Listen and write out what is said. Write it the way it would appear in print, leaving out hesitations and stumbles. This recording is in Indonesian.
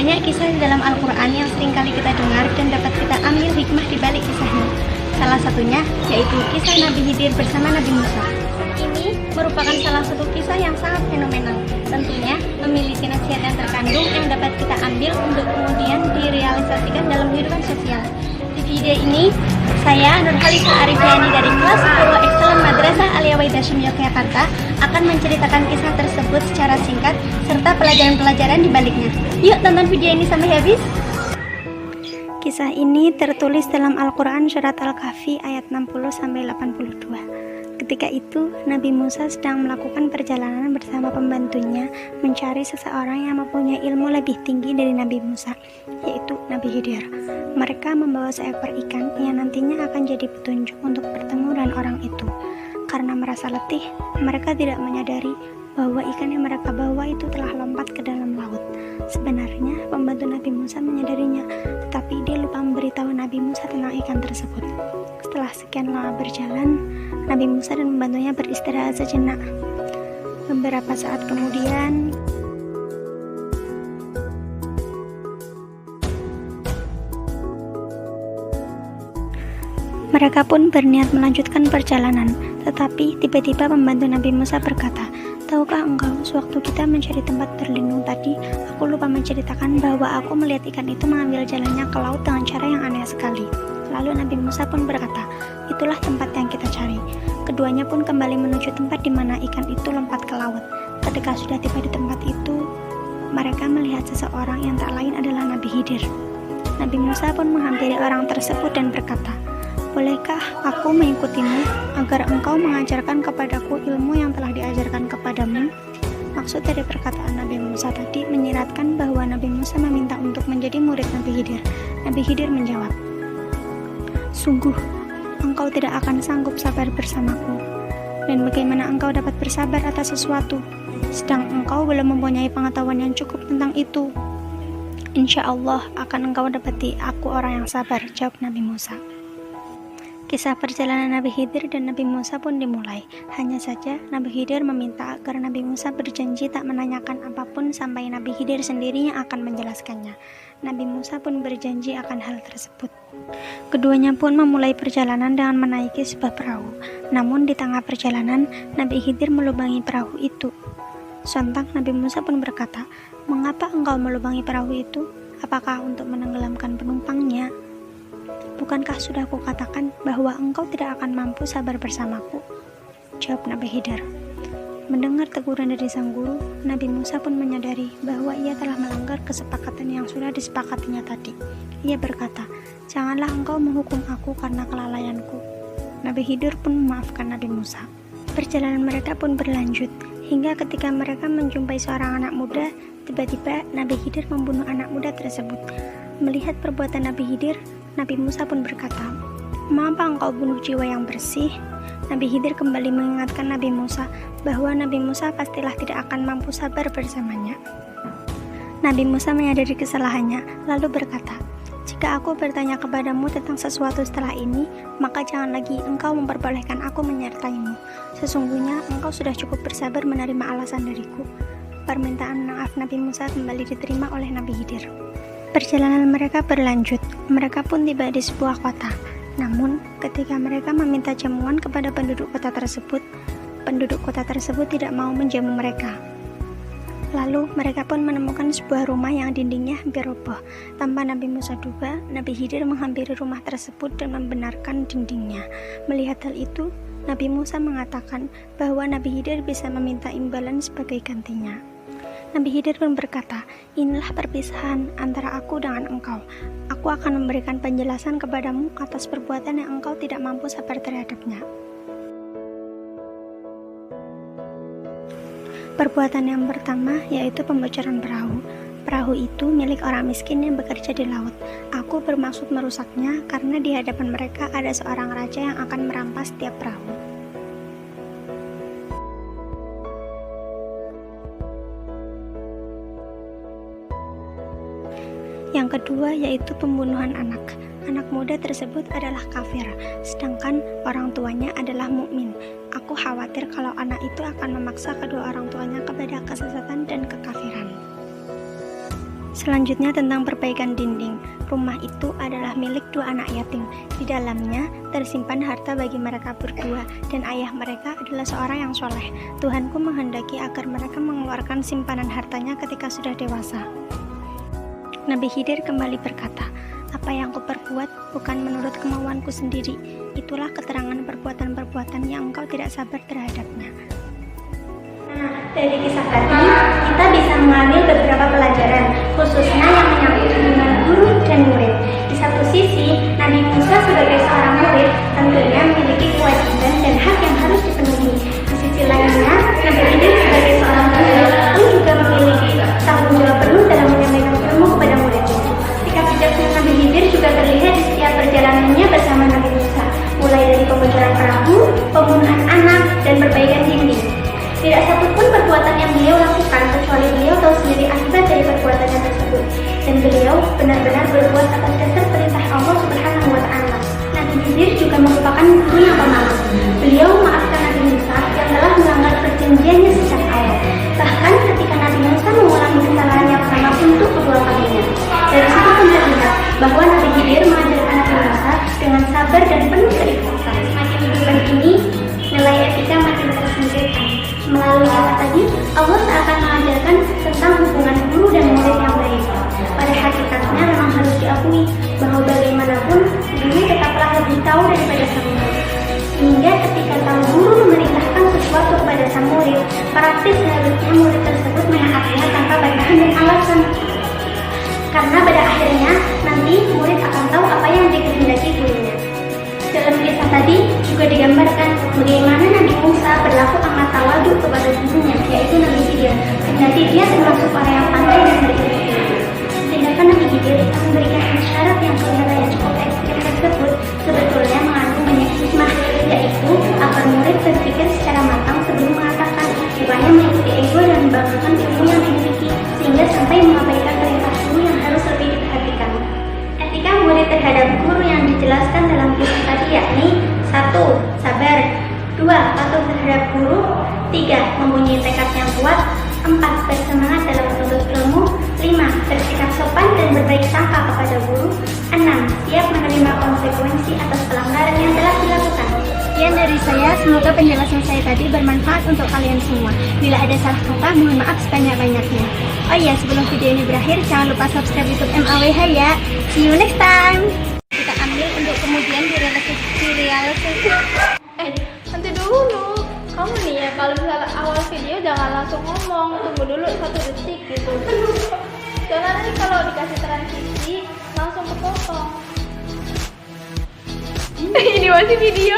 Banyak kisah di dalam Al-Quran yang seringkali kita dengar dan dapat kita ambil hikmah di balik kisahnya. Salah satunya yaitu kisah Nabi Khidir bersama Nabi Musa. Ini merupakan salah satu kisah yang sangat fenomenal. Tentunya memiliki nasihat yang terkandung yang dapat kita ambil untuk kemudian direalisasikan dalam kehidupan sosial. Di video ini, saya Nurhalisa Arifiani dari kelas 10 Excellent Madrasah Alia Wahid Hasyim Yogyakarta akan menceritakan kisah tersebut secara singkat serta pelajaran-pelajaran di baliknya. Yuk tonton video ini sampai habis. Kisah ini tertulis dalam Al-Quran surat Al-Kahfi ayat 60-82. Ketika itu, Nabi Musa sedang melakukan perjalanan bersama pembantunya mencari seseorang yang mempunyai ilmu lebih tinggi dari Nabi Musa, yaitu Nabi Khidir. Mereka membawa seekor ikan yang nantinya akan jadi petunjuk untuk bertemu dengan orang itu. Karena merasa letih, mereka tidak menyadari bahwa ikan yang mereka bawa itu telah lompat ke dalam laut. Sebenarnya, pembantu Nabi Musa menyadarinya, tetapi dia lupa memberitahu Nabi Musa tentang ikan tersebut. Setelah sekian lama berjalan, Nabi Musa dan pembantunya beristirahat sejenak. Beberapa saat kemudian, mereka pun berniat melanjutkan perjalanan. Tetapi tiba-tiba pembantu Nabi Musa berkata, "Tahukah engkau, sewaktu kita mencari tempat berlindung tadi, aku lupa menceritakan bahwa aku melihat ikan itu mengambil jalannya ke laut dengan cara yang aneh sekali." Lalu Nabi Musa pun berkata, "Itulah tempat yang kita cari." Keduanya pun kembali menuju tempat di mana ikan itu lompat ke laut. Ketika sudah tiba di tempat itu, mereka melihat seseorang yang tak lain adalah Nabi Khidir. Nabi Musa pun menghampiri orang tersebut dan berkata, "Bolehkah aku mengikutimu agar engkau mengajarkan kepadaku ilmu yang telah diajarkan kepadamu?" Maksud dari perkataan Nabi Musa tadi menyiratkan bahwa Nabi Musa meminta untuk menjadi murid Nabi Khidir. Nabi Khidir menjawab, "Sungguh, engkau tidak akan sanggup sabar bersamaku. Dan bagaimana engkau dapat bersabar atas sesuatu, sedang engkau belum mempunyai pengetahuan yang cukup tentang itu? Insya Allah akan engkau dapati aku orang yang sabar," jawab Nabi Musa. Kisah perjalanan Nabi Khidir dan Nabi Musa pun dimulai. Hanya saja Nabi Khidir meminta agar Nabi Musa berjanji tak menanyakan apapun sampai Nabi Khidir sendiri yang akan menjelaskannya. Nabi Musa pun berjanji akan hal tersebut. Keduanya pun memulai perjalanan dengan menaiki sebuah perahu. Namun di tengah perjalanan, Nabi Khidir melubangi perahu itu. Sontak Nabi Musa pun berkata, "Mengapa engkau melubangi perahu itu? Apakah untuk menenggelamkan penumpangnya? Bukankah sudah kukatakan bahwa engkau tidak akan mampu sabar bersamaku?" Jawab Nabi Khidir. Mendengar teguran dari sang guru, Nabi Musa pun menyadari bahwa ia telah melanggar kesepakatan yang sudah disepakatinya tadi. Ia berkata, "Janganlah engkau menghukum aku karena kelalaianku." Nabi Khidir pun memaafkan Nabi Musa. Perjalanan mereka pun berlanjut, hingga ketika mereka menjumpai seorang anak muda, tiba-tiba Nabi Khidir membunuh anak muda tersebut. Melihat perbuatan Nabi Khidir, Nabi Musa pun berkata, "Mengapa engkau bunuh jiwa yang bersih?" Nabi Khidir kembali mengingatkan Nabi Musa bahwa Nabi Musa pastilah tidak akan mampu sabar bersamanya. Nabi Musa menyadari kesalahannya, lalu berkata, "Jika aku bertanya kepadamu tentang sesuatu setelah ini, maka jangan lagi engkau memperbolehkan aku menyertaimu. Sesungguhnya engkau sudah cukup bersabar menerima alasan dariku." Permintaan maaf Nabi Musa kembali diterima oleh Nabi Khidir. Perjalanan mereka berlanjut. Mereka pun tiba di sebuah kota. Namun, ketika mereka meminta jamuan kepada penduduk kota tersebut tidak mau menjamu mereka. Lalu, mereka pun menemukan sebuah rumah yang dindingnya hampir roboh. Tanpa Nabi Musa duga, Nabi Khidir menghampiri rumah tersebut dan membenarkan dindingnya. Melihat hal itu, Nabi Musa mengatakan bahwa Nabi Khidir bisa meminta imbalan sebagai gantinya. Nabi Khidir pun berkata, "Inilah perpisahan antara aku dengan engkau. Aku akan memberikan penjelasan kepadamu atas perbuatan yang engkau tidak mampu sabar terhadapnya." Perbuatan yang pertama yaitu pembocoran perahu. Perahu itu milik orang miskin yang bekerja di laut. Aku bermaksud merusaknya karena di hadapan mereka ada seorang raja yang akan merampas tiap perahu. Yang kedua yaitu pembunuhan anak. Anak muda tersebut adalah kafir, sedangkan orang tuanya adalah mukmin. Aku khawatir kalau anak itu akan memaksa kedua orang tuanya kepada kesesatan dan kekafiran. Selanjutnya tentang perbaikan dinding. Rumah itu adalah milik 2 anak yatim. Di dalamnya tersimpan harta bagi mereka berdua, dan ayah mereka adalah seorang yang soleh. Tuhanku menghendaki agar mereka mengeluarkan simpanan hartanya ketika sudah dewasa. Nabi Khidir kembali berkata, apa yang kuperbuat bukan menurut kemauanku sendiri. Itulah keterangan perbuatan-perbuatan yang engkau tidak sabar terhadapnya. Dari kisah tadi, kita bisa mengambil beberapa pelajaran, khususnya yang menyangkut hubungan guru dan murid. Di satu sisi, Nabi Musa sebagai seorang murid tentunya memiliki kewajiban dan hak yang harus dipenuhi. Di sisi lainnya, Nabi Khidir sebagai seorang murid pun juga memiliki tanggung jawab penuh dalam menyampaikan ilmu kepada muridnya. Sikap bijaknya Nabi Khidir juga terlihat di setiap perjalanannya bersama Nabi Musa, mulai dari pembocoran perahu, pembunuhan anak, dan perbaikan dinding. Tidak satupun perbuatan yang beliau lakukan kecuali beliau tahu sendiri akibat dari perbuatannya tersebut, dan beliau benar-benar berbuat atas dasar perintah Allah Subhanahu wa Ta'ala. Nabi Khidir juga merupakan guru yang pemaaf. Beliau memaafkan Nabi Musa yang telah melanggar perjanjiannya sejak awal. Bahkan ketika Nabi Musa mengulangi kesalahan yang sama untuk kedua kalinya. Dari situ pun terlihat bahwa Nabi Khidir mengajarkan Nabi Musa dengan sabar dan penuh keikhlasan. Semakin kehidupan ini, nilai etika makin tersingkirkan. Melalui kata tadi, Allah akan mengajarkan tentang hubungan guru dan murid yang baik. Pada hakikatnya memang harus diakui bahwa bagaimanapun guru tetaplah lebih tahu daripada sang murid. Sehingga ketika sang guru memerintahkan sesuatu kepada sang murid, praktis seharusnya murid tersebut menaatinya tanpa bantahan dan alasan. Karena pada akhirnya nanti murid akan tahu apa yang dikehendaki gurunya. Dalam kisah tadi juga digambarkan bagaimana Nabi Musa berlaku amat tawadhu kepada gurunya, yaitu Nabi Khidir. Kendati dia termasuk orang yang pandai dan berilmu. Tindakan Nabi Khidir memberikan isyarat yang kelihatan yang cukup ekstrim tersebut sebetulnya mengandung banyak hikmah, yaitu agar murid berpikir secara matang sebelum mengatakan, bukannya mengikuti ego dan membanggakan ilmu yang dimiliki, sehingga sampai mengabaikan perintah guru yang harus lebih diperhatikan. Etika murid terhadap guru yang dijelaskan dalam kisah tadi yakni 1. Sabar, 2. Patuh terhadap guru, 3. Mempunyai tekad yang kuat, 4. Bersemangat dalam menuntut ilmu, 5. Bersikap sopan dan berbaik sangka kepada guru, 6. Siap menerima konsekuensi atas pelanggaran yang telah dilakukan. Sekian dari saya, semoga penjelasan saya tadi bermanfaat untuk kalian semua. Bila ada salah kata, mohon maaf sebanyak-banyaknya. Oh iya, sebelum video ini berakhir, jangan lupa subscribe YouTube MAWH ya. See you next time. Kita ambil untuk kemudian direalisasi. Nanti dulu. Kamu nih ya, kalau misalnya awal video jangan langsung ngomong, tunggu dulu 1 detik gitu. Jangan nanti kalau dikasih transisi langsung kepotong. Ini masih video.